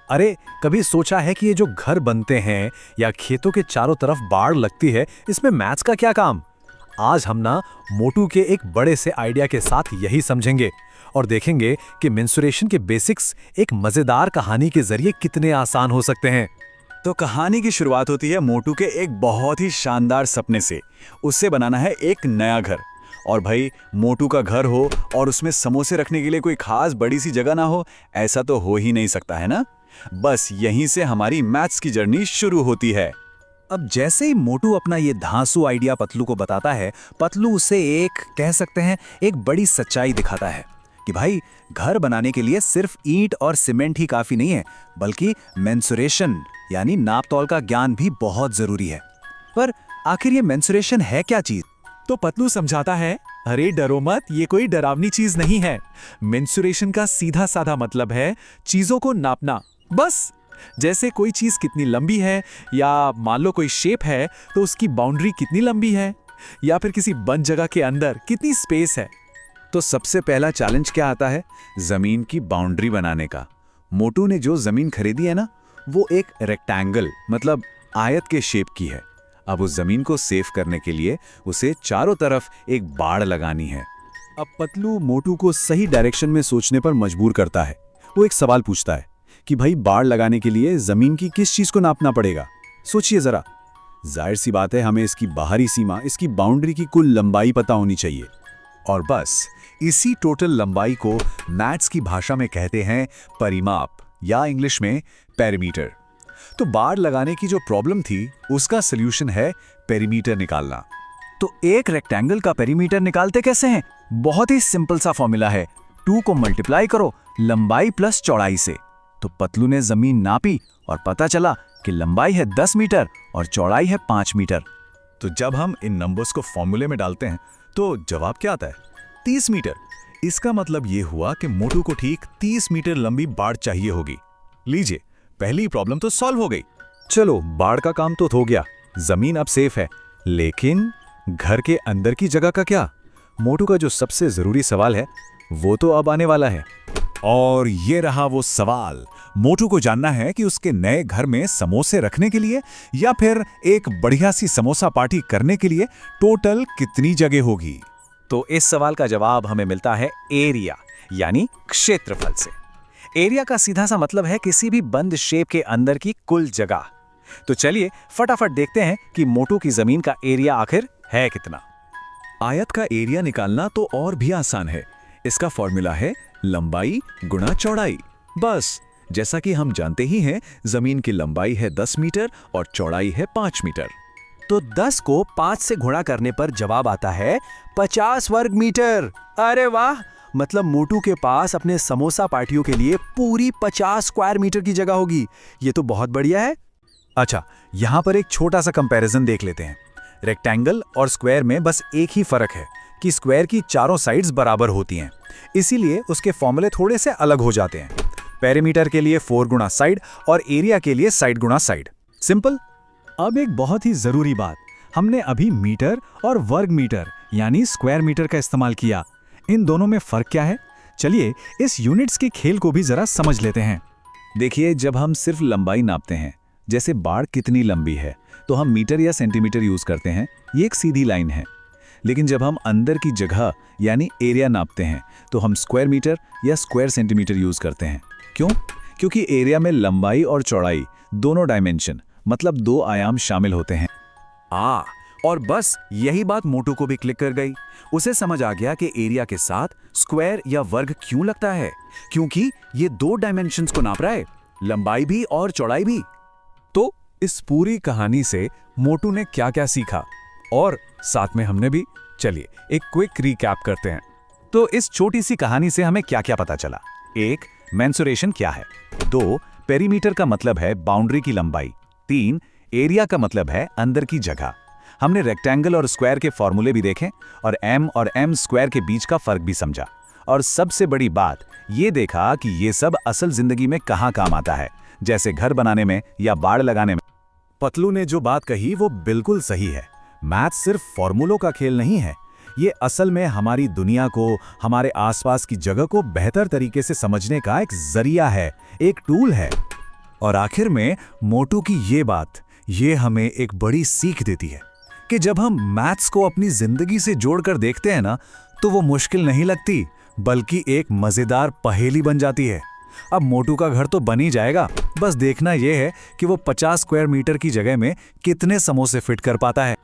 अरे, कभी सोचा है कि ये जो घर बनते हैं या खेतों के चारों तरफ बाड़ लगती है, इसमें मैथ्स का क्या काम? आज हम ना मोटू के एक बड़े से आइडिया के साथ यही समझेंगे और देखेंगे कि मेंसुरेशन के बेसिक्स एक मजेदार कहानी के जरिए कितने आसान हो सकते हैं। तो कहानी की शुरुआत होती है मोटू के एक बहुत ही शानदार सपने से। उससे बनाना है एक नया घर। और भाई, मोटू का घर हो और उसमें समोसे रखने के लिए कोई खास बड़ी सी जगह ना हो, ऐसा तो हो ही नहीं सकता, है ना? बस यहीं से हमारी मैथ्स की जर्नी शुरू होती है। अब जैसे ही मोटू अपना ये धांसू आइडिया पतलू को बताता है, पतलू उसे एक कह सकते हैं एक बड़ी सच्चाई दिखाता है कि भाई, घर बनाने के लिए सिर्फ ईंट और सीमेंट ही काफी नहीं है, बल्कि मेंसुरेशन यानी नापतोल का ज्ञान भी बहुत जरूरी है। पर आखिर ये मेंसुरेशन है क्या चीज? तो पतलू समझाता है, अरे डरो मत, ये कोई डरावनी चीज नहीं है। मेंसुरेशन का सीधा साधा मतलब है चीजों को नापना। बस जैसे कोई चीज कितनी लंबी है, या मान लो कोई शेप है तो उसकी बाउंड्री कितनी लंबी है, या फिर किसी बंद जगह के अंदर कितनी स्पेस है। तो सबसे पहला चैलेंज क्या आता है? जमीन की बाउंड्री बनाने का। मोटू ने जो जमीन खरीदी है ना, वो एक रेक्टेंगल मतलब आयत के शेप की है। अब उस जमीन को सेफ करने के लिए उसे चारों तरफ एक बाड़ लगानी है। अब पतलू मोटू को सही डायरेक्शन में सोचने पर मजबूर करता है। वो एक सवाल पूछता है कि भाई, बाड़ लगाने के लिए जमीन की किस चीज को नापना पड़ेगा? सोचिए जरा। जाहिर सी बात है, हमें इसकी बाहरी सीमा, इसकी बाउंड्री की कुल लंबाई पता होनी चाहिए। और बस इसी टोटल लंबाई को मैथ्स की भाषा में कहते हैं परिमाप, या इंग्लिश में पेरीमीटर। तो बाड़ लगाने की जो प्रॉब्लम थी, उसका सल्यूशन है पेरीमीटर निकालना। तो एक रेक्टेंगल का पेरीमीटर निकालते कैसे हैं? बहुत ही सिंपल सा फॉर्मूला है, 2 को मल्टीप्लाई करो लंबाई प्लस चौड़ाई से। तो पतलू ने जमीन नापी और पता चला कि लंबाई है 10 मीटर और चौड़ाई है 5 मीटर। तो जब हम इन नंबर्स को फॉर्मूले में डालते हैं तो जवाब क्या आता है? 30 मीटर। इसका मतलब ये हुआ कि मोटू को ठीक 30 मीटर लंबी बाड़ चाहिए होगी। लीजिए, पहली प्रॉब्लम तो सॉल्व हो गई। चलो, बाड़ का काम तो हो गया, जमीन अब सेफ है। लेकिन घर के अंदर की जगह का क्या? मोटू का जो सबसे जरूरी सवाल है, वो तो अब आने वाला है। और ये रहा वो सवाल। मोटू को जानना है कि उसके नए घर में समोसे रखने के लिए या फिर एक बढ़िया सी समोसा पार्टी करने के लिए टोटल कितनी जगह होगी। तो इस सवाल का जवाब हमें मिलता है एरिया यानी क्षेत्रफल से। एरिया का सीधा सा मतलब है किसी भी बंद शेप के अंदर की कुल जगह। तो चलिए फटाफट देखते हैं कि मोटू की जमीन का एरिया आखिर है कितना। आयत का एरिया निकालना तो और भी आसान है। इसका फॉर्मूला है लंबाई गुणा चौड़ाई। बस जैसा कि हम जानते ही हैं, जमीन की लंबाई है 10 मीटर और चौड़ाई है 5 मीटर। तो 10 को 5 से गुणा करने पर जवाब आता है 50 वर्ग मीटर। अरे वाह, मतलब मोटू के पास अपने समोसा पार्टियों के लिए पूरी 50 स्क्वायर मीटर की जगह होगी। ये तो बहुत बढ़िया है। अच्छा, यहां पर एक छोटा सा कंपैरिजन देख लेते हैं। रेक्टेंगल और स्क्वायर में बस एक ही फर्क है कि स्क्वायर की चारों साइड्स बराबर होती हैं, इसीलिए उसके फॉर्मूले थोड़े से अलग हो जाते हैं। पेरीमीटर के लिए 4 गुणा साइड और एरिया के लिए साइड गुणा साइड। सिंपल। अब एक बहुत ही जरूरी बात, हमने अभी मीटर और वर्ग मीटर यानी स्क्वायर मीटर का इस्तेमाल किया। इन दोनों में फर्क क्या है? चलिए इस यूनिट्स के खेल को भी जरा समझ लेते हैं। देखिए, जब हम सिर्फ लंबाई नापते हैं, जैसे बाड़ कितनी लंबी है, तो हम मीटर या सेंटीमीटर यूज करते हैं। ये एक सीधी लाइन है। लेकिन जब हम अंदर की जगह यानी एरिया नापते हैं, तो हम स्क्वायर मीटर या स्क्वायर सेंटीमीटर यूज करते हैं। क्यों? क्योंकि एरिया में लंबाई और चौड़ाई दोनों डायमेंशन मतलब 2 आयाम शामिल होते हैं। और बस यही बात मोटू को भी क्लिक कर गई। उसे समझ आ गया कि एरिया के साथ स्क्वायर या वर्ग क्यों लगता है, क्योंकि ये 2 डायमेंशंस को नाप रहा है, लंबाई भी और चौड़ाई भी। तो इस पूरी कहानी से मोटू ने क्या क्या सीखा और साथ में हमने भी, चलिए एक क्विक रिकैप करते हैं। तो इस छोटी सी कहानी से हमें क्या क्या पता चला? 1. मेंसुरेशन क्या है। 2. पेरीमीटर का मतलब है बाउंड्री की लंबाई। 3. एरिया का मतलब है अंदर की जगह। हमने रेक्टेंगल और स्क्वायर के फॉर्मूले भी देखे और एम स्क्वायर के बीच का फर्क भी समझा। और सबसे बड़ी बात ये देखा कि ये सब असल जिंदगी में कहाँ काम आता है, जैसे घर बनाने में या बाड़ लगाने में। पतलू ने जो बात कही वो बिल्कुल सही है। मैथ सिर्फ फॉर्मूलों का खेल नहीं है, ये असल में हमारी दुनिया को, हमारे आसपास की जगह को बेहतर तरीके से समझने का एक जरिया है, एक टूल है। और आखिर में मोटू की ये हमें एक बड़ी सीख देती है कि जब हम मैथ्स को अपनी जिंदगी से जोड़कर देखते हैं ना, तो वो मुश्किल नहीं लगती, बल्कि एक मजेदार पहेली बन जाती है। अब मोटू का घर तो बन ही जाएगा, बस देखना यह है कि वो 50 स्क्वायर मीटर की जगह में कितने समोसे फिट कर पाता है।